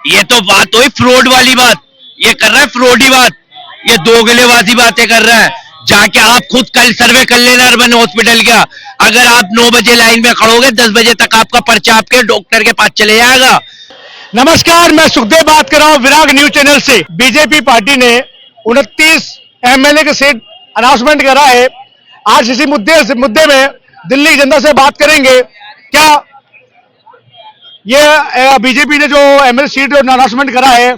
ये तो बात हुई फ्रॉड वाली बात। ये कर रहा है फ्रॉडी बात, ये दोगलेबाजी बातें कर रहा है। जाके आप खुद कल सर्वे कर लेना अर्बन हॉस्पिटल का। अगर आप 9 बजे लाइन में खड़ोगे 10 बजे तक आपका पर्चा आपके डॉक्टर के पास चले जाएगा। नमस्कार, मैं सुखदेव बात कर रहा हूँ विराग न्यूज चैनल से। बीजेपी पार्टी ने 29 एमएलए के सीट अनाउंसमेंट करा है। आज इसी मुद्दे में दिल्ली की जनता से बात करेंगे। क्या ये बीजेपी ने जो एमएलए सीट अनाउंसमेंट करा है,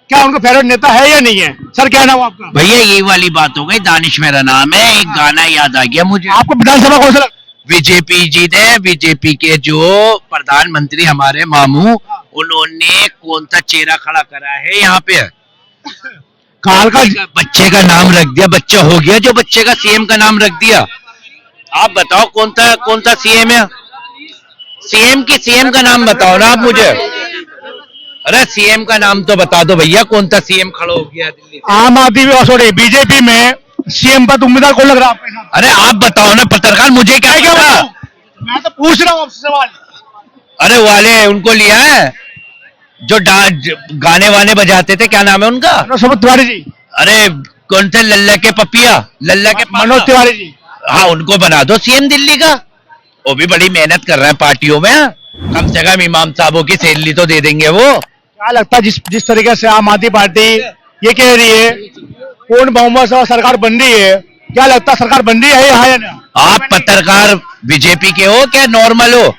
क्या उनको फेवरेट नेता है या नहीं है? सर, क्या नाम आपका? भैया ये वाली बात हो गई, दानिश मेरा नाम है। एक गाना याद आ गया मुझे। आपको विधानसभा कौन सा? बीजेपी जी ने, बीजेपी के जो प्रधानमंत्री हमारे मामू, उन्होंने कौन सा चेहरा खड़ा करा है यहाँ पे? काल का बच्चे का नाम रख दिया। बच्चा हो गया जो बच्चे का सीएम का नाम रख दिया। आप बताओ कौन सा सीएम है? सीएम का नाम बताओ ना आप मुझे। अरे सीएम का नाम तो बता दो भैया, कौन सा सीएम खड़ा हो गया दिल्ली से? आम आदमी सॉरी बीजेपी में सीएम पद उम्मीदवार कौन लग रहा है आपके साथ? अरे आप बताओ ना पत्रकार, मुझे क्या पता? मैं तो पूछ रहा हूँ आपसे सवाल। अरे वाले उनको लिया है जो गाने वाने बजाते थे, क्या नाम है उनका? मनोज तिवारी जी। अरे कौन थे लल्ला के पपिया, लल्ला के मनोज तिवारी जी। हाँ, उनको बना दो सीएम दिल्ली का। वो भी बड़ी मेहनत कर रहे हैं पार्टियों में। कम से कम इमाम साहबों की सैलरी तो दे देंगे वो। क्या लगता है जिस तरीके से आम आदमी पार्टी ये कह रही है पूर्ण बहुमत से सरकार बन रही है, क्या लगता है सरकार बन रही है या ना? आप पत्रकार बीजेपी के हो क्या नॉर्मल हो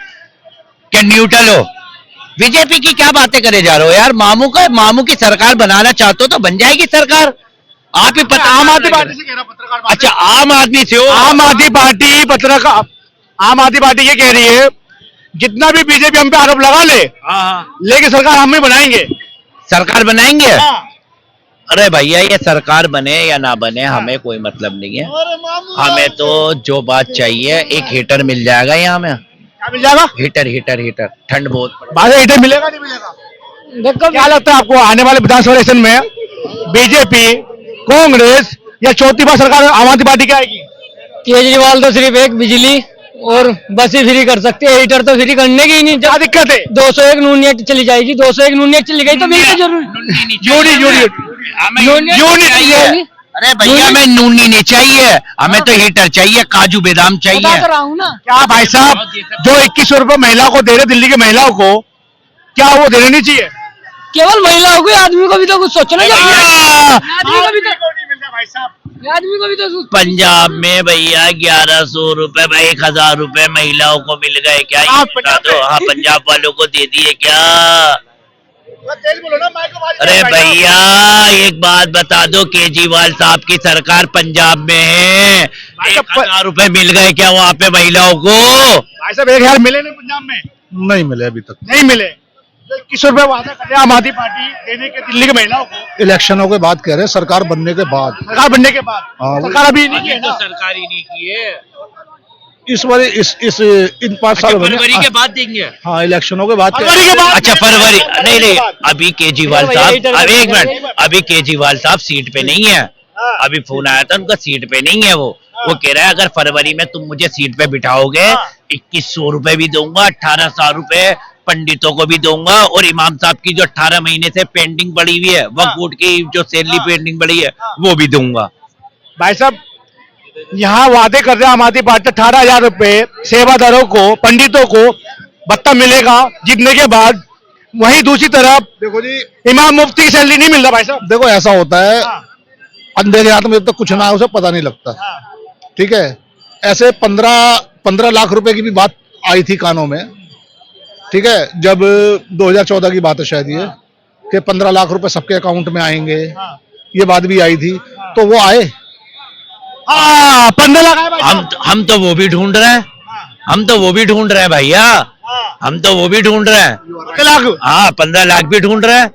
क्या न्यूट्रल हो? बीजेपी की क्या बातें करे जा रहे हो यार? मामू की सरकार बनाना चाहते हो तो बन जाएगी सरकार। आप ही पता आम आदमी पार्टी से कह रहा पत्रकार। अच्छा, आम आदमी से हो? आम आदमी पार्टी पत्रकार, आम आदमी पार्टी ये कह रही है जितना भी बीजेपी हम पे आरोप लगा ले, लेकिन सरकार हम ही बनाएंगे। सरकार बनाएंगे? अरे भैया ये सरकार बने या ना बने हमें कोई मतलब नहीं है। हमें तो जो बात चाहिए, एक हीटर मिल जाएगा यहाँ में। क्या मिल जाएगा? हीटर। ठंड बहुत बाहर हीटर मिलेगा नहीं मिलेगा? देखो क्या लगता है आपको आने वाले विधानसभा इलेक्शन में बीजेपी, कांग्रेस या चौथी बार सरकार आम आदमी पार्टी की आएगी? केजरीवाल तो सिर्फ एक बिजली और बस ही फ्री कर सकते हैं, हीटर तो फ्री करने की ही नहीं। क्या दिक्कत है? 201 नूनियत चली जाएगी, 201 नूनियत चली गई तो बिल्कुल जरूर यूनिट चाहिए। अरे भैया हमें नूनी नहीं चाहिए, हमें तो हीटर चाहिए, काजू बादाम चाहिए। बता रहा हूँ ना। क्या भाई साहब जो 2100 रुपए महिलाओं को दे रहे दिल्ली की महिलाओं को, क्या वो देने नहीं चाहिए? केवल महिलाओं को, आदमी को भी तो कुछ सोचना चाहिए। आदमी को भी तो पंजाब में भैया 1100 रुपए, 1000 रुपए महिलाओं को मिल गए क्या? ये बता दो। हाँ, पंजाब वालों को दे दिए क्या? अरे भैया एक बात बता दो, केजरीवाल साहब की सरकार पंजाब में है, 1000 रुपए मिल गए क्या वहाँ पे महिलाओं को? भाई साहब 1000 मिले नहीं पंजाब में? नहीं मिले अभी तक। नहीं मिले। 2100 रुपए वादा कर आम आदमी पार्टी देने के दिल्ली की महिलाओं को। इलेक्शनों के बाद कह रहे हैं, सरकार बनने के बाद। सरकार बनने के बाद? हाँ, सरकार अभी नहीं की है ना? सरकार ही नहीं की है। इस बार इन 5 साल फरवरी के बाद देंगे। हाँ, इलेक्शनों के बाद। फरवरी के बाद? अच्छा फरवरी नहीं, अभी केजरीवाल साहब, अभी एक मिनट, अभी केजरीवाल साहब सीट पे नहीं है। अभी फोन आया था उनका, सीट पे नहीं है वो कह रहा है अगर फरवरी में तुम मुझे सीट पे बिठाओगे 2100 रुपए भी दूंगा, 1800 रुपए पंडितों को भी दूंगा, और इमाम साहब की जो 18 महीने से पेंडिंग पड़ी हुई है, वक्फ बोर्ड की जो सैलरी पेंडिंग पड़ी है, वो भी दूंगा। भाई साहब यहाँ वादे कर रहे हैं आम आदमी पार्टी 18,000 रुपए सेवादारों को, पंडितों को भत्ता मिलेगा जीतने के बाद। वहीं दूसरी तरफ देखो जी, इमाम मुफ्ती की सैलरी नहीं मिल रहा। भाई साहब देखो ऐसा होता है, अंधे के हाथ में जब तक कुछ ना हो उसे पता नहीं लगता। ठीक है, ऐसे 15 लाख रुपए की भी बात आई थी कानों में। ठीक है, जब 2014 की बात है शायद ये, कि 15 लाख रुपए सबके अकाउंट में आएंगे, ये बात भी आई थी। तो वो आए? 15 लाख आए भाई साहब। हम तो वो भी ढूंढ रहे हैं, हम तो वो भी ढूंढ रहे हैं भैया, हम तो वो भी ढूंढ रहे हैं। 15 लाख? हाँ, 15 लाख भी ढूंढ रहे हैं।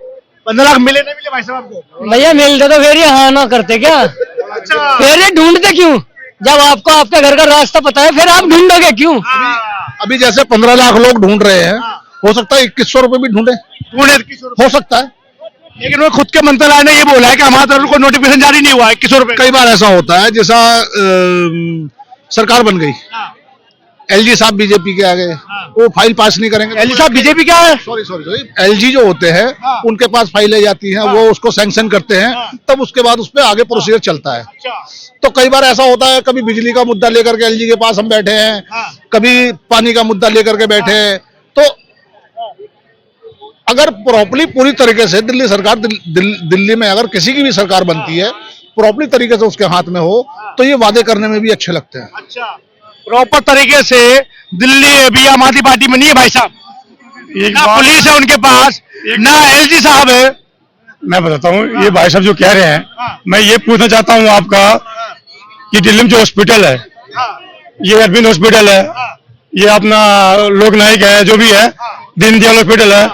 15 लाख मिले नहीं मिले भाई साहब आपको? भैया मिलते तो फिर ये हाँ ना करते क्या? अच्छा, फिर ये ढूंढते क्यों? जब आपको आपके घर का रास्ता पता है फिर आप ढूंढोगे क्यों? अभी जैसे 15 लाख लोग ढूंढ रहे हैं, हो सकता है 2100 रुपए भी ढूंढे, 2100 रुपए हो सकता है। लेकिन वो खुद के मंत्रालय ने ये बोला है कि हमारे तरफ को नोटिफिकेशन जारी नहीं हुआ है 2100 रुपए। कई बार ऐसा होता है, जैसा सरकार बन गई, एलजी साहब बीजेपी के आ गए, वो फाइल पास नहीं करेंगे। एलजी साहब बीजेपी क्या है? सॉरी एलजी जो होते हैं उनके पास फाइलें जाती हैं, वो उसको सैंक्शन करते हैं, तब उसके बाद उस पर आगे प्रोसीजर चलता है। तो कई बार ऐसा होता है, कभी बिजली का मुद्दा लेकर के एलजी के पास हम बैठे हैं, कभी पानी का मुद्दा लेकर के बैठे हैं। तो अगर प्रॉपरली पूरी तरीके से दिल्ली सरकार दिल्ली में अगर किसी की भी सरकार बनती है, प्रॉपरली तरीके से उसके हाथ में हो, तो ये वादे करने में भी अच्छे लगते हैं। अच्छा, प्रॉपर तरीके से दिल्ली अभी आम आदमी पार्टी में नहीं है भाई साहब, ना पुलिस है उनके पास, ना एलजी साहब है। मैं बताता हूँ, ये भाई साहब जो कह रहे हैं, मैं ये पूछना चाहता हूँ आपका कि दिल्ली में जो हॉस्पिटल है, ये अरविंद हॉस्पिटल है, ये अपना लोक नायक है, जो भी है दीनदयाल हॉस्पिटल है,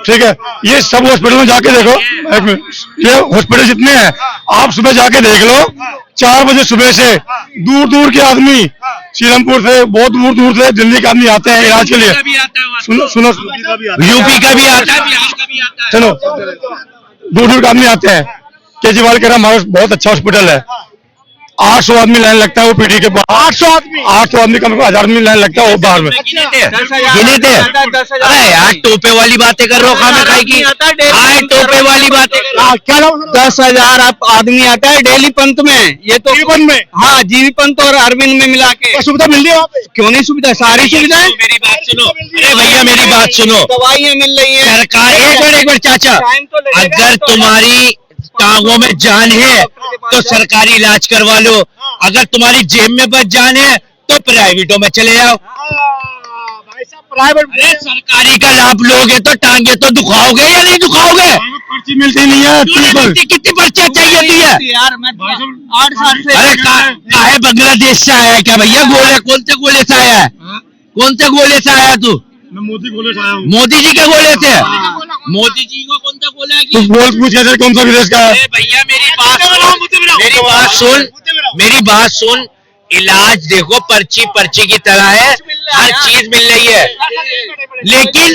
ठीक है, ये सब हॉस्पिटल में जाके देखो, ये हॉस्पिटल जितने हैं आप सुबह जाके देख लो, 4 बजे सुबह से दूर दूर के आदमी, सीरमपुर से बहुत दूर दूर से दिल्ली के आदमी आते हैं इलाज के लिए। सुनो सुनो, यूपी का भी आता है, चलो दूर दूर के आदमी आते हैं। केजरीवाल कह रहा हमारा बहुत अच्छा हॉस्पिटल है, 800 आदमी लाइन लगता है वो पीटी के पास, 800 आदमी कम 1000 आदमी लाइन लगता है वो बाहर में। गिने थे। अरे यार टोपे वाली बातें कर रहे हो, खाना खाई की टोपे वाली बातें कर रहे हो। क्या 10,000 आदमी आता है डेली पंत में, ये तो जीवन में, हाँ जीवी पंत और अरविंद में मिला के सुविधा मिल रही है वहाँ पे? क्यों नहीं सुविधा, सारी सुविधाएं। मेरी बात सुनो, अरे भैया मेरी बात सुनो, दवाइयाँ मिल रही है सरकार, एक मिनट चाचा, अगर तुम्हारी टांगों में जान है तो सरकारी इलाज करवा लो, अगर तुम्हारी जेब में बच जान है तो प्राइवेटों में चले जाओ। भाई साहब प्राइवेट, अरे सरकारी का लाभ लोगे तो टांगे तो दुखाओगे या नहीं दुखाओगे? पर्ची मिलती नहीं है, कितनी पर्चियां चाहिए थी है? यार मैं 8 साल से। अरे काहे बांग्लादेश से आया है क्या भैया? गोले कौन से गोले से आया है? कौन से गोले से आया तू? मैं मोदी गोले से आया हूँ। मोदी जी के गोले से? मोदी जी को कौन सा गोला है? तू बोल पूछ कैसे कौन सा विदेश का है? अरे भैया मेरी बात सुन, इलाज देखो पर्ची पर्ची की तरह है, हर चीज मिल रही है, लेकिन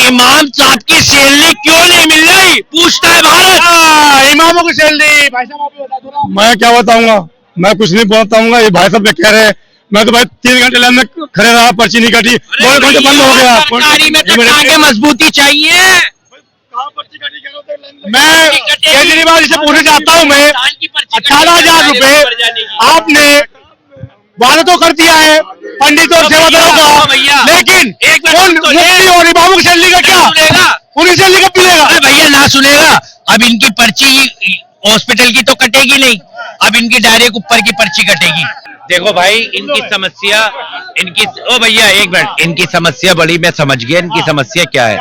इमाम साहब की सैलरी क्यों नहीं मिल रही? पूछता है भारत। इमामों की सैलरी भाई साहब आप भी बता दो ना। मैं क्या बताऊंगा, मैं कुछ नहीं बताऊंगा। ये भाई साहब कह रहे हैं, मैं तो भाई 3 घंटे लाइन में खड़े रहा, पर्ची नहीं कटी, 2 घंटे बंद हो गया। सरकारी में तो टांगे मजबूती चाहिए। मैं केजरीवाल जी से पूछना चाहता हूँ, मैं 18,000 रुपए आपने वादा तो कर दिया है पंडितों और सेवादारों का, लेकिन मुफ्ती और इमामों की सैलरी का क्या? पूरी सैलरी कब मिलेगा? अरे भैया ना सुनेगा, अब इनकी पर्ची हॉस्पिटल की तो कटेगी नहीं, अब इनकी डायरेक्ट ऊपर की पर्ची कटेगी। देखो भाई इनकी समस्या, ओ भैया एक मिनट, इनकी समस्या बड़ी, मैं समझ गया इनकी समस्या क्या है।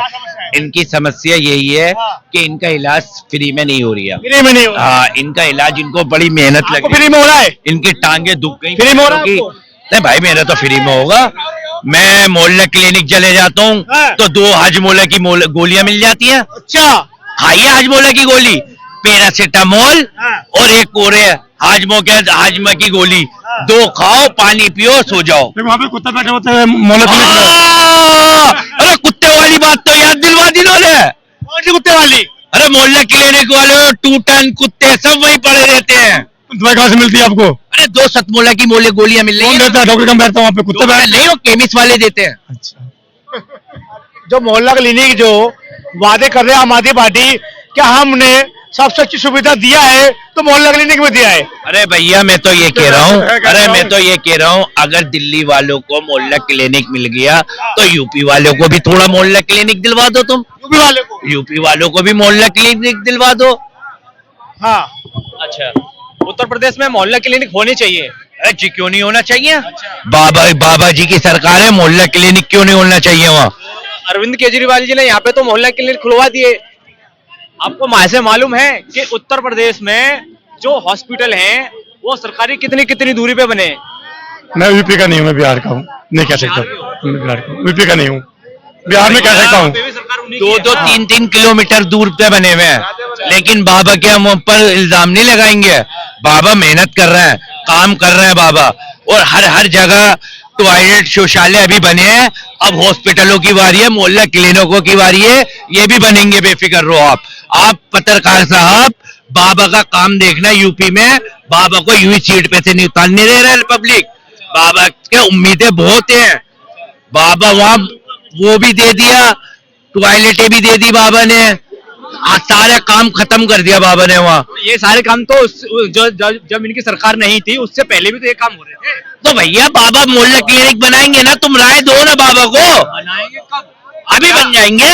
इनकी समस्या यही है कि इनका इलाज फ्री में नहीं हो रही है। फ्री में नहीं हो रहा? हाँ, इनका इलाज इनको बड़ी मेहनत लगी, फ्री में हो रहा है? इनकी टांगे दुख गई फ्री में हो रहा है? नहीं भाई मेरा तो फ्री में होगा। मैं मोहल्ला क्लिनिक चले जाता हूँ तो 2 हाजमोला की गोलियां मिल जाती है। अच्छा, खाइए हाजमोला की गोली, पैरासीटामोल और एक और हाजमा की गोली, 2 खाओ, पानी पियो, सो जाओ। वहाँ पे कुत्ता बैठे होते हैं मोहल्ले में। अरे कुत्ते वाली बात तो याद दिलवा दी इन्होंने। कौन सी कुत्ते वाली? अरे मोहल्ला क्लिनिक वाले 2 टन कुत्ते सब वहीं पड़े रहते हैं। दवाई कहाँ से मिलती है आपको? अरे 2 सतमोला की गोलियां मिल रही कौन है। देता है? डॉक्टर कम बैठता है वहाँ पे, कुत्ते बैठते नहीं, वो केमिस्ट वाले देते हैं। जो मोहल्ला क्लिनिक जो वादे कर रहे हैं आम आदमी पार्टी, क्या हमने सबसे अच्छी सुविधा दिया है तो मोहल्ला क्लिनिक में दिया है? अरे भैया मैं तो ये कह रहा हूँ, अगर दिल्ली वालों को मोहल्ला क्लिनिक मिल गया तो यूपी वालों को भी थोड़ा मोहल्ला क्लिनिक दिलवा दो तुम। यूपी वालों को भी मोहल्ला क्लिनिक दिलवा दो। हाँ, अच्छा, उत्तर प्रदेश में मोहल्ला क्लिनिक होनी चाहिए। अरे जी क्यों नहीं होना चाहिए? बाबा जी की सरकार है, मोहल्ला क्लिनिक क्यों नहीं होना चाहिए वहाँ? अरविंद केजरीवाल जी ने यहाँ पे तो मोहल्ला क्लिनिक खुलवा दिए। आपको ऐसे मालूम है कि उत्तर प्रदेश में जो हॉस्पिटल हैं वो सरकारी कितनी कितनी दूरी पे बने? मैं यूपी का नहीं हूँ, मैं बिहार का हूँ, नहीं कह सकता। मैं बिहार का हूँ, यूपी का नहीं हूँ, बिहार में कह सकता हूँ। 2-2, 3-3 किलोमीटर दूर पे बने हुए हैं, लेकिन बाबा के हम ऊपर इल्जाम नहीं लगाएंगे। बाबा मेहनत कर रहे हैं, काम कर रहे हैं बाबा, और हर जगह टॉयलेट शौचालय अभी बने हैं। अब हॉस्पिटलों की बारी है, मोहल्ला क्लिनिकों की बारी है, ये भी बनेंगे, बेफिक्र रहो आप पत्रकार साहब। बाबा का काम देखना यूपी में, बाबा को यूं ही सीट पे से नहीं उतारने दे रहे पब्लिक। बाबा के उम्मीदें बहुत हैं। बाबा वहां वो भी दे दिया, टॉयलेटें भी दे दी बाबा ने, सारे काम खत्म कर दिया बाबा ने वहाँ। ये सारे काम तो जब इनकी सरकार नहीं थी उससे पहले भी तो ये काम हो रहे थे। तो भैया बाबा मोहल्ला क्लिनिक बनाएंगे ना, तुम राय दो ना बाबा को। बनाएंगे कब? अभी बन जाएंगे।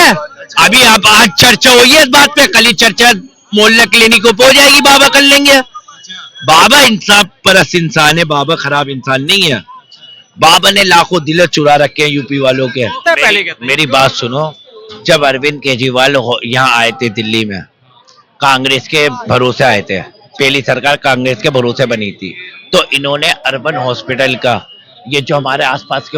अभी आप आज चर्चा हुई है इस बात पे, कल ही चर्चा मोहल्ला क्लिनिक को हो जाएगी, बाबा कर लेंगे। बाबा इंसाफ परस्त इंसान है, बाबा खराब इंसान नहीं है। बाबा ने लाखों दिल चुरा रखे हैं यूपी वालों के। मेरी बात सुनो, जब अरविंद केजरीवाल यहाँ आए थे दिल्ली में, कांग्रेस के भरोसे आए थे, पहली सरकार कांग्रेस के भरोसे बनी थी, तो इन्होंने अर्बन हॉस्पिटल का, ये जो हमारे आसपास के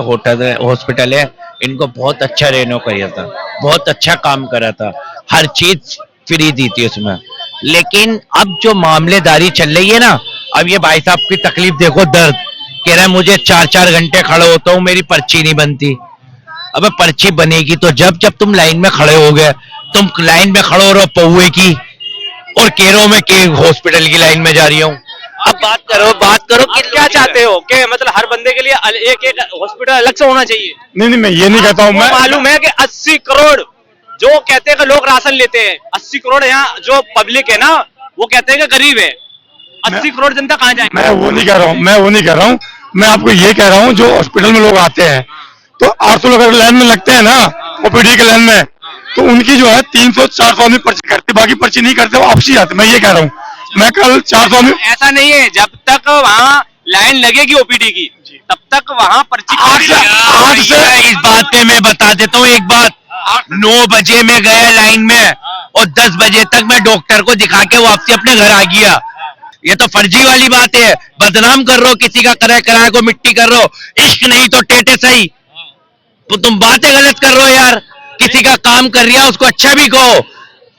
हॉस्पिटल है, इनको बहुत अच्छा रेनो किया था, बहुत अच्छा काम करा था, हर चीज फ्री दी थी उसमें। लेकिन अब जो मामलेदारी चल रही है ना, अब ये भाई साहब की तकलीफ देखो, दर्द कह रहा है मुझे 4-4 घंटे खड़े होता हूँ, मेरी पर्ची नहीं बनती। अबे पर्ची बनेगी तो जब तुम लाइन में खड़े हो गए, तुम लाइन में खड़े हो रहे हो पौवे की, और कह रहे हो मैं के हॉस्पिटल की लाइन में जा रही हूँ। अब बात करो कि क्या चाहते हो कि मतलब हर बंदे के लिए एक हॉस्पिटल अलग से होना चाहिए? नहीं, मैं ये नहीं कहता हूँ। मैं मालूम है कि 80 करोड़ जो कहते हैं कि लोग राशन लेते हैं, 80 करोड़ यहाँ जो पब्लिक है ना, वो कहते हैं कि गरीब है। 80 करोड़ जनता कहाँ जाए? मैं वो नहीं कह रहा हूँ, मैं आपको ये कह रहा हूँ, जो हॉस्पिटल में लोग आते हैं तो 800 लोग अगर लाइन में लगते हैं ना, ओपीडी के लाइन में, तो उनकी जो है 300-400 आदमी पर्ची करते, बाकी पर्ची नहीं करते, वो वापसी आते। मैं ये कह रहा हूँ, मैं कल 400 आदमी, ऐसा नहीं है, जब तक वहाँ लाइन लगेगी ओपीडी की, तब तक वहाँ पर्ची आज से इस बात पे मैं बता देता हूँ एक बात, 9 बजे में गया लाइन में और 10 बजे तक मैं डॉक्टर को दिखा के वापसी अपने घर आ गया। ये तो फर्जी वाली बात है, बदनाम कर रहे हो किसी का किराए को मिट्टी कर रहे हो। इश्क नहीं तो टेटे सही, तो तुम बातें गलत कर रहे हो यार। किसी का काम कर रहा है उसको अच्छा भी कहो,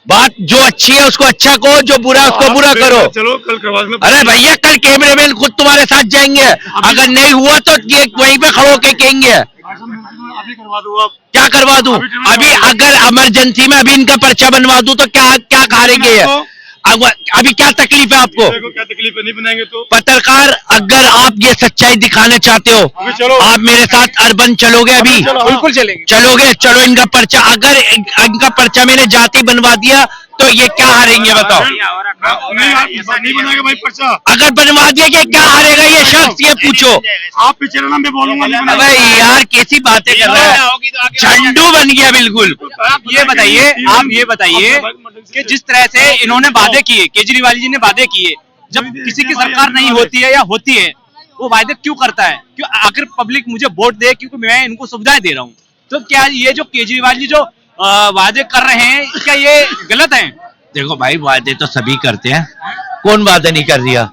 बात जो अच्छी है उसको अच्छा कहो, जो बुरा है उसको बुरा करो। चलो कल करवा देना। अरे भैया कल कैमरे मैन खुद तुम्हारे साथ जाएंगे, अगर नहीं हुआ तो ये वहीं पे खड़ो के कहेंगे। अभी करवा दो आप। क्या करवा दूं? अभी अगर इमरजेंसी में अभी इनका पर्चा बनवा दूं तो क्या खारेंगे? अभी क्या तकलीफ है आपको? क्या तकलीफ है, नहीं बनाएंगे तो? पत्रकार, अगर आप ये सच्चाई दिखाना चाहते हो, आप मेरे साथ अर्बन चलोगे? अभी बिल्कुल चलेंगे। चलोगे? चलो इनका पर्चा, अगर इनका पर्चा मैंने जाति बनवा दिया तो ये क्या हारेंगे बताओ? नहीं बनाएगा भाई पर्चा। अगर बनवा दिया कि क्या हारेगा ये शख्स, ये पूछो। आप पीछे रहना, मैं बोलूंगा नहीं अबे बनाएगा। यार कैसी बातें कर रहा है, झंडू बन गया बिल्कुल। आप ये बताइए कि जिस तरह से इन्होंने वादे किए, केजरीवाल जी ने वादे किए, जब किसी की सरकार नहीं होती है या होती है, वो वादे क्यों करता है? क्यों आखिर पब्लिक मुझे वोट दे क्योंकि मैं इनको सुविधाएं दे रहा हूँ। तो क्या ये जो केजरीवाल जी जो वादे कर रहे हैं, क्या ये गलत है? देखो भाई, वादे तो सभी करते हैं, कौन वादा नहीं कर दिया?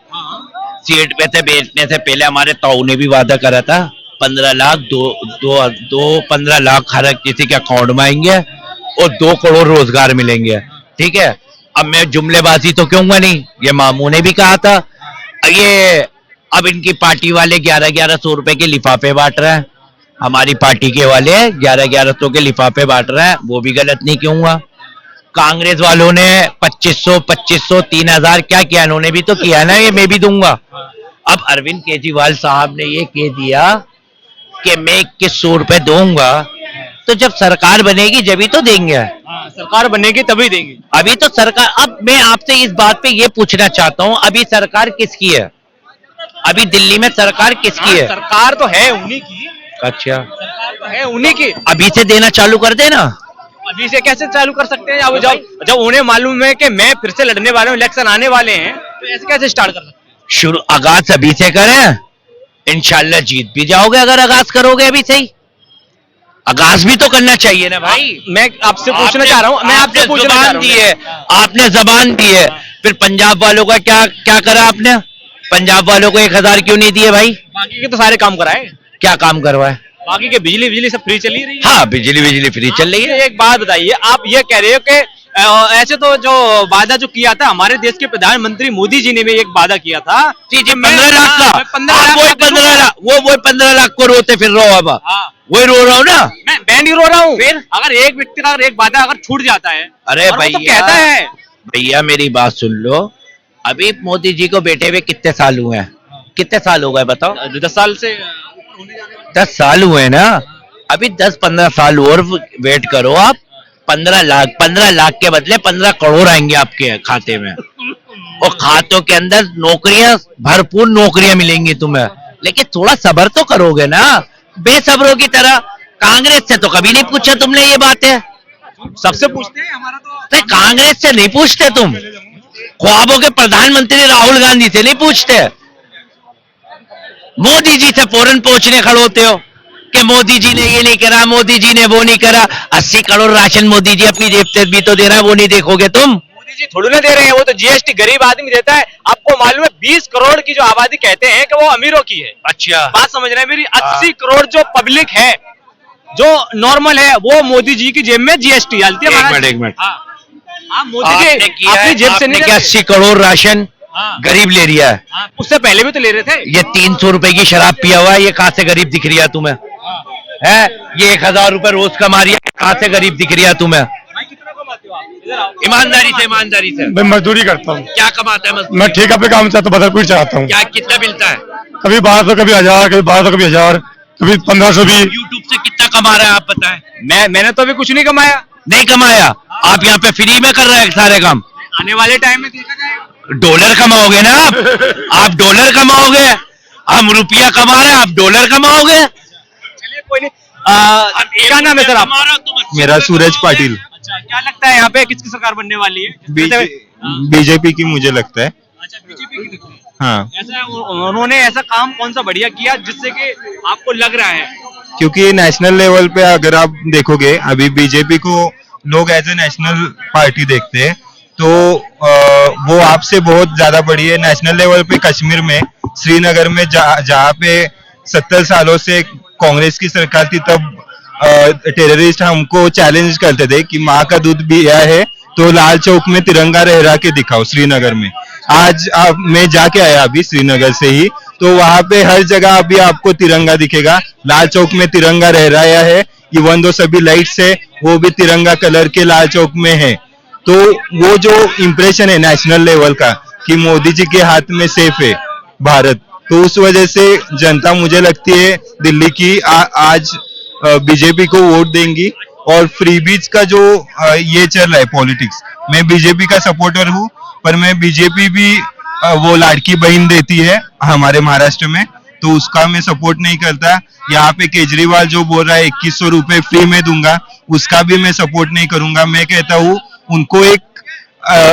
सीट पे से बेचने से पहले हमारे ताऊ ने भी वादा करा था, 15 लाख 15 लाख हर किसी के अकाउंट में आएंगे और 2 करोड़ रोजगार मिलेंगे। ठीक है, अब मैं जुमलेबाजी तो क्यों नहीं, ये मामू ने भी कहा था। ये अब इनकी पार्टी वाले 1100 रुपए के लिफाफे बांट रहे हैं, हमारी पार्टी के वाले 1100 के लिफाफे बांट रहे हैं, वो भी गलत नहीं क्यों हुआ? कांग्रेस वालों ने 2500 3000 क्या किया, इन्होंने भी तो किया ना, ये मैं भी दूंगा। अब अरविंद केजरीवाल साहब ने ये कह दिया कि मैं 2100 रुपए दूंगा, तो जब सरकार बनेगी जब ही तो देंगे। सरकार बनेगी तभी देंगे। अभी तो सरकार, अब मैं आपसे इस बात पे ये पूछना चाहता हूँ, अभी सरकार किसकी है? अभी दिल्ली में सरकार किसकी है? सरकार तो है उन्हीं की। अच्छा, सरकार तो है उन्हीं की। अभी से देना चालू कर देना। अभी से कैसे चालू कर सकते हैं? अब जब उन्हें मालूम है कि मैं फिर से लड़ने वाला हूँ, इलेक्शन आने वाले हैं, तो ऐसे कैसे स्टार्ट कर सकते हैं? शुरू आगाज अभी से करें, इंशाल्लाह जीत भी जाओगे अगर आगाज करोगे अभी से ही। आगाज भी तो करना चाहिए ना भाई। मैं आपसे पूछना चाह रहा हूँ, मैं आपसे पूछना चाह रहा हूँ। दी है आपने, जबान दी है, फिर पंजाब वालों का क्या करा आपने? पंजाब वालों को 1000 क्यों नहीं दिए भाई? बाकी के तो सारे काम कराए। क्या काम करवाए? बाकी के बिजली सब फ्री चली रही है। हाँ, बिजली फ्री चल रही है। एक बात बताइए, आप ये कह रहे हो कि ऐसे तो जो वादा जो किया था हमारे देश के प्रधानमंत्री मोदी जी ने भी एक वादा किया था। जी 15 लाख का, 15 लाख वो 15 लाख को रोते फिर रहो। अब वही रो रहा हूँ ना मैं नहीं रो रहा हूँ। फिर अगर एक व्यक्ति का एक वादा अगर छूट जाता है, अरे भैया, तो कहता है भैया मेरी बात सुन लो, अभी मोदी जी को बैठे हुए कितने साल हुए हैं? कितने साल हो गए बताओ? 10 साल से 10 साल हुए ना। अभी 10-15 साल और वेट करो आप। 15 लाख के बदले 15 करोड़ आएंगे आपके खाते में, और खातों के अंदर नौकरियां, भरपूर नौकरियां मिलेंगी तुम्हें। लेकिन थोड़ा सब्र तो करोगे ना, बेसब्रों की तरह। कांग्रेस से तो कभी नहीं पूछा तुमने ये बातें। सबसे पूछते हैं, हमारा तो नहीं, कांग्रेस से नहीं पूछते तुम। ख्वाबों के प्रधानमंत्री राहुल गांधी से नहीं पूछते। मोदी जी से फौरन पूछने खड़े होते हो कि मोदी जी ने ये नहीं करा, मोदी जी ने वो नहीं करा। 80 करोड़ राशन मोदी जी अपनी जेब से भी तो दे रहा है, वो नहीं देखोगे तुम? मोदी जी थोड़ी ना दे रहे हैं, वो तो जीएसटी गरीब आदमी देता है। आपको मालूम है 20 करोड़ की जो आबादी कहते हैं कि वो अमीरों की है। अच्छा, बात समझ रहे हैं मेरी? 80 करोड़ जो पब्लिक है, जो नॉर्मल है, वो मोदी जी की जेब में जीएसटी डालती है। एक मिनट। हाँ, मोदी आपने जी किया अपनी है, जेब से आपने नहीं क्या देते। 80 करोड़ राशन गरीब ले लिया है? उससे पहले भी तो ले रहे थे। ये 300 रुपए की शराब पिया हुआ है, ये कहां से गरीब दिख रही है तुम्हें? है ये 1000 रुपए रोज कमा रही है, कहां से गरीब दिख रही है तुम्हें? भाई कितना कमाते हो आप? इधर आओ। ईमानदारी से। मैं मजदूरी करता हूँ, क्या कमाता है मजदूर? मैं ठेका पे काम चाहता हूँ, बदरपुर चलाता हूँ। क्या कितना मिलता है? कभी 1200, कभी 1000, कभी 1200, कभी 1000, कभी 1500 भी। यूट्यूब से कितना कमा रहा है आप बताएं? मैंने तो अभी कुछ नहीं कमाया। नहीं कमाया? आप यहाँ पे फ्री में कर रहे हैं सारे काम। आने वाले टाइम में देखा जाएगा। डॉलर कमाओगे ना आप डॉलर कमाओगे। हम रुपया कमा रहे हैं, आप डॉलर कमाओगे। चलिए कोई नहीं। क्या नाम है सर आप? मेरा सूरज पाटिल। अच्छा, क्या लगता है यहाँ पे किसकी सरकार बनने वाली है? बीजेपी की मुझे लगता है। अच्छा, बीजेपी की लगती है। हाँ, ऐसा उन्होंने ऐसा काम कौन सा बढ़िया किया जिससे कि आपको लग रहा है? क्योंकि नेशनल लेवल पे अगर आप देखोगे, अभी बीजेपी को लोग एज ए नेशनल पार्टी देखते हैं, तो वो आपसे बहुत ज्यादा बड़ी है। नेशनल लेवल पे कश्मीर में, श्रीनगर में, जहाँ पे 70 सालों से कांग्रेस की सरकार थी, तब टेररिस्ट हमको चैलेंज करते थे कि माँ का दूध भी यह है तो लाल चौक में तिरंगा लहरा के दिखाओ श्रीनगर में। आज मैं जाके आया अभी श्रीनगर से ही, तो वहां पे हर जगह अभी आपको तिरंगा दिखेगा। लाल चौक में तिरंगा लहराया है, इवन दो सभी लाइट्स है वो भी तिरंगा कलर के लाल चौक में है। तो वो जो इम्प्रेशन है नेशनल लेवल का कि मोदी जी के हाथ में सेफ है भारत, तो उस वजह से जनता मुझे लगती है दिल्ली की आज बीजेपी को वोट देंगी। और फ्रीबीज का जो ये चल रहा है पॉलिटिक्स, मैं बीजेपी का सपोर्टर हूँ, पर मैं बीजेपी भी वो लाड़की बहन देती है हमारे महाराष्ट्र में, तो उसका मैं सपोर्ट नहीं करता। यहाँ पे केजरीवाल जो बोल रहा है 2100 रुपए फ्री में दूंगा, उसका भी मैं सपोर्ट नहीं करूंगा। मैं कहता हूँ उनको एक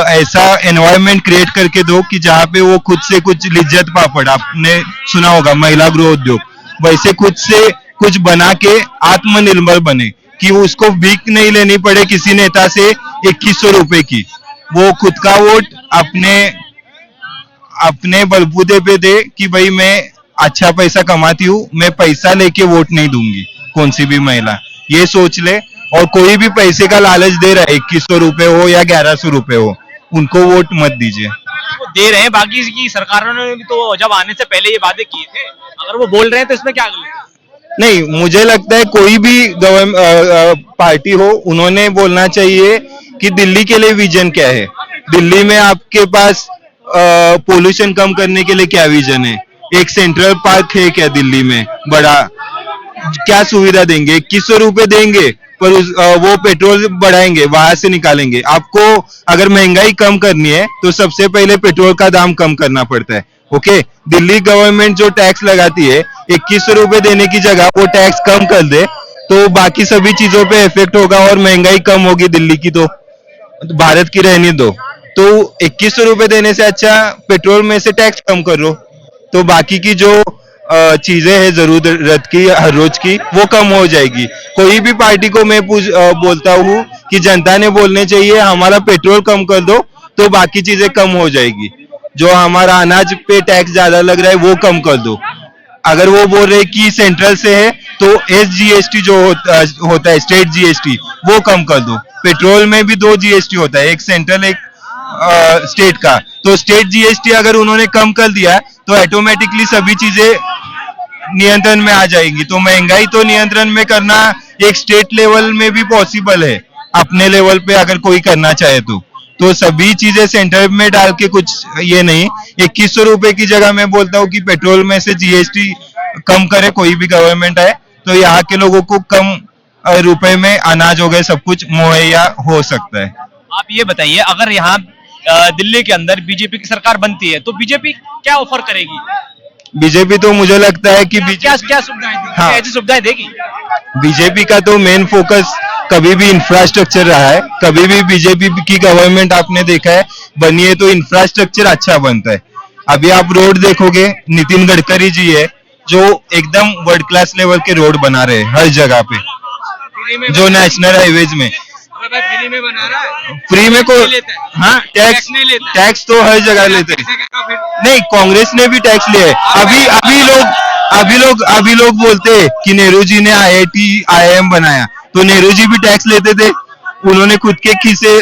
ऐसा एनवायरनमेंट क्रिएट करके दो कि जहाँ पे वो खुद से कुछ लिज्जत पापड़, आपने सुना होगा महिला गृह उद्योग, वैसे खुद से कुछ बना के आत्मनिर्भर बने, कि उसको भीख नहीं लेनी पड़े किसी नेता से 2100 रुपए की। वो खुद का वोट अपने बलबूते पे दे कि भाई मैं अच्छा पैसा कमाती हूँ, मैं पैसा लेके वोट नहीं दूंगी कौन सी भी महिला, ये सोच ले। और कोई भी पैसे का लालच दे रहा है, 2100 रुपए हो या 1100 रुपए हो, उनको वोट मत दीजिए। वो दे रहे हैं, बाकी की सरकारों ने भी तो जब आने से पहले ये वादे किए थे। अगर वो बोल रहे हैं तो इसमें क्या गलत है? नहीं, मुझे लगता है कोई भी पार्टी हो, उन्होंने बोलना चाहिए कि दिल्ली के लिए विजन क्या है, दिल्ली में आपके पास पोल्यूशन कम करने के लिए क्या विजन है, एक सेंट्रल पार्क है क्या दिल्ली में बड़ा, क्या सुविधा देंगे? 2100 रुपए देंगे पर वो पेट्रोल बढ़ाएंगे, वहां से निकालेंगे। आपको अगर महंगाई कम करनी है तो सबसे पहले पेट्रोल का दाम कम करना पड़ता है। ओके, दिल्ली गवर्नमेंट जो टैक्स लगाती है 2100 रुपए देने की जगह वो टैक्स कम कर दे, तो बाकी सभी चीजों पे इफेक्ट होगा और महंगाई कम होगी दिल्ली की, तो भारत की रहने दो। तो 2100 रुपए देने से अच्छा पेट्रोल में से टैक्स कम करो, तो बाकी की जो चीजें हैं जरूरत की हर रोज की, वो कम हो जाएगी। कोई भी पार्टी को मैं बोलता हूँ कि जनता ने बोलने चाहिए हमारा पेट्रोल कम कर दो, तो बाकी चीजें कम हो जाएगी। जो हमारा अनाज पे टैक्स ज्यादा लग रहा है वो कम कर दो। अगर वो बोल रहे कि सेंट्रल से है तो SGST जो होता है स्टेट GST, वो कम कर दो। पेट्रोल में भी 2 GST होता है, एक सेंट्रल एक स्टेट का, तो स्टेट GST अगर उन्होंने कम कर दिया तो ऑटोमेटिकली सभी चीजें नियंत्रण में आ जाएंगी। तो महंगाई तो नियंत्रण में करना एक स्टेट लेवल में भी पॉसिबल है, अपने लेवल पे अगर कोई करना चाहे तो तो सभी चीजें सेंटर में डाल के कुछ ये नहीं। 2100 रुपए की जगह मैं बोलता हूँ कि पेट्रोल में से जीएसटी कम करे, कोई भी गवर्नमेंट है तो यहाँ के लोगों को कम रुपए में अनाज हो गए सब कुछ मुहैया हो सकता है। आप ये बताइए, अगर यहाँ दिल्ली के अंदर बीजेपी की सरकार बनती है तो बीजेपी क्या ऑफर करेगी? बीजेपी तो मुझे लगता है कि क्या क्या सुविधाएं देगी? हाँ। ऐसी सुविधाएं देगी? बीजेपी का तो मेन फोकस कभी भी इंफ्रास्ट्रक्चर रहा है। कभी भी बीजेपी की गवर्नमेंट आपने देखा है बनी है तो इंफ्रास्ट्रक्चर अच्छा बनता है। अभी आप रोड देखोगे, नितिन गडकरी जी है जो एकदम वर्ल्ड क्लास लेवल के रोड बना रहे हैं हर जगह पे, जो नेशनल हाईवेज में फ्री में बना रहा है, फ्री में को हाँ टैक्स तो हर जगह लेते हैं। नहीं, कांग्रेस ने भी टैक्स लिया है। अभी लोग बोलते हैं कि नेहरू जी ने IIT IIM बनाया, तो नेहरू जी भी टैक्स लेते थे। उन्होंने खुद के खीसे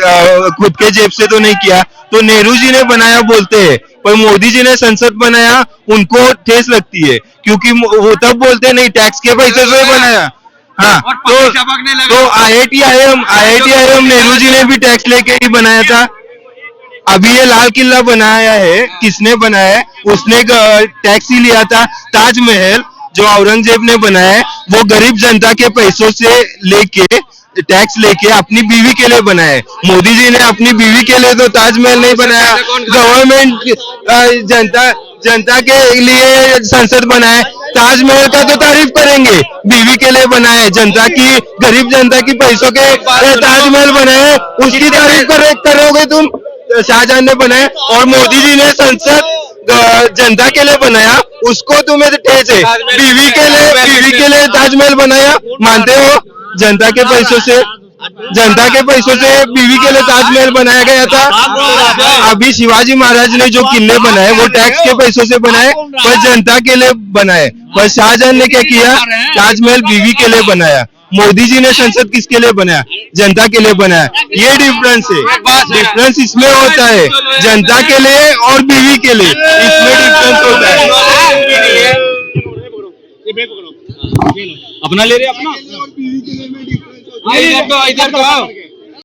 खुद के जेब से तो नहीं किया, तो नेहरू जी ने बनाया बोलते हैं। पर मोदी जी ने संसद बनाया, उनको ठेस लगती है क्योंकि वो तब बोलते नहीं टैक्स के पैसे से बनाया। हाँ, तो IIT IIM नेहरू जी ने भी टैक्स लेके ही बनाया था। अभी ये लाल किला बनाया है, किसने बनाया है? उसने टैक्स ही लिया था। ताजमहल जो औरंगजेब ने बनाया है वो गरीब जनता के पैसों से लेके टैक्स लेके अपनी बीवी के लिए बनाया है। मोदी जी ने अपनी बीवी के लिए तो ताजमहल नहीं बनाया, गवर्नमेंट जनता के लिए संसद बनाया। ताजमहल का तो तारीफ करेंगे, बीवी के लिए बनाए, जनता की गरीब जनता की पैसों के ताजमहल बनाए, उसकी तारीफ करोगे तुम? शाहजहां ने बनाया। और मोदी जी ने संसद जनता के लिए बनाया, उसको तुम्हें ठेस है। बीवी के लिए ताजमहल बनाया, मानते हो? जनता के पैसों से बीवी के लिए ताजमहल बनाया गया था। अभी शिवाजी महाराज ने जो किले बनाए वो टैक्स के पैसों से बनाए, पर जनता के लिए बनाए। पर शाहजहां ने क्या किया? ताजमहल बीवी के लिए बनाया। मोदी जी ने संसद किसके लिए बनाया? जनता के लिए बनाया। ये डिफरेंस है, डिफरेंस इसमें होता है, जनता के लिए और बीवी के लिए, इसमें डिफरेंस होता है। अपना ले रहे अपना, इधर तो आओ।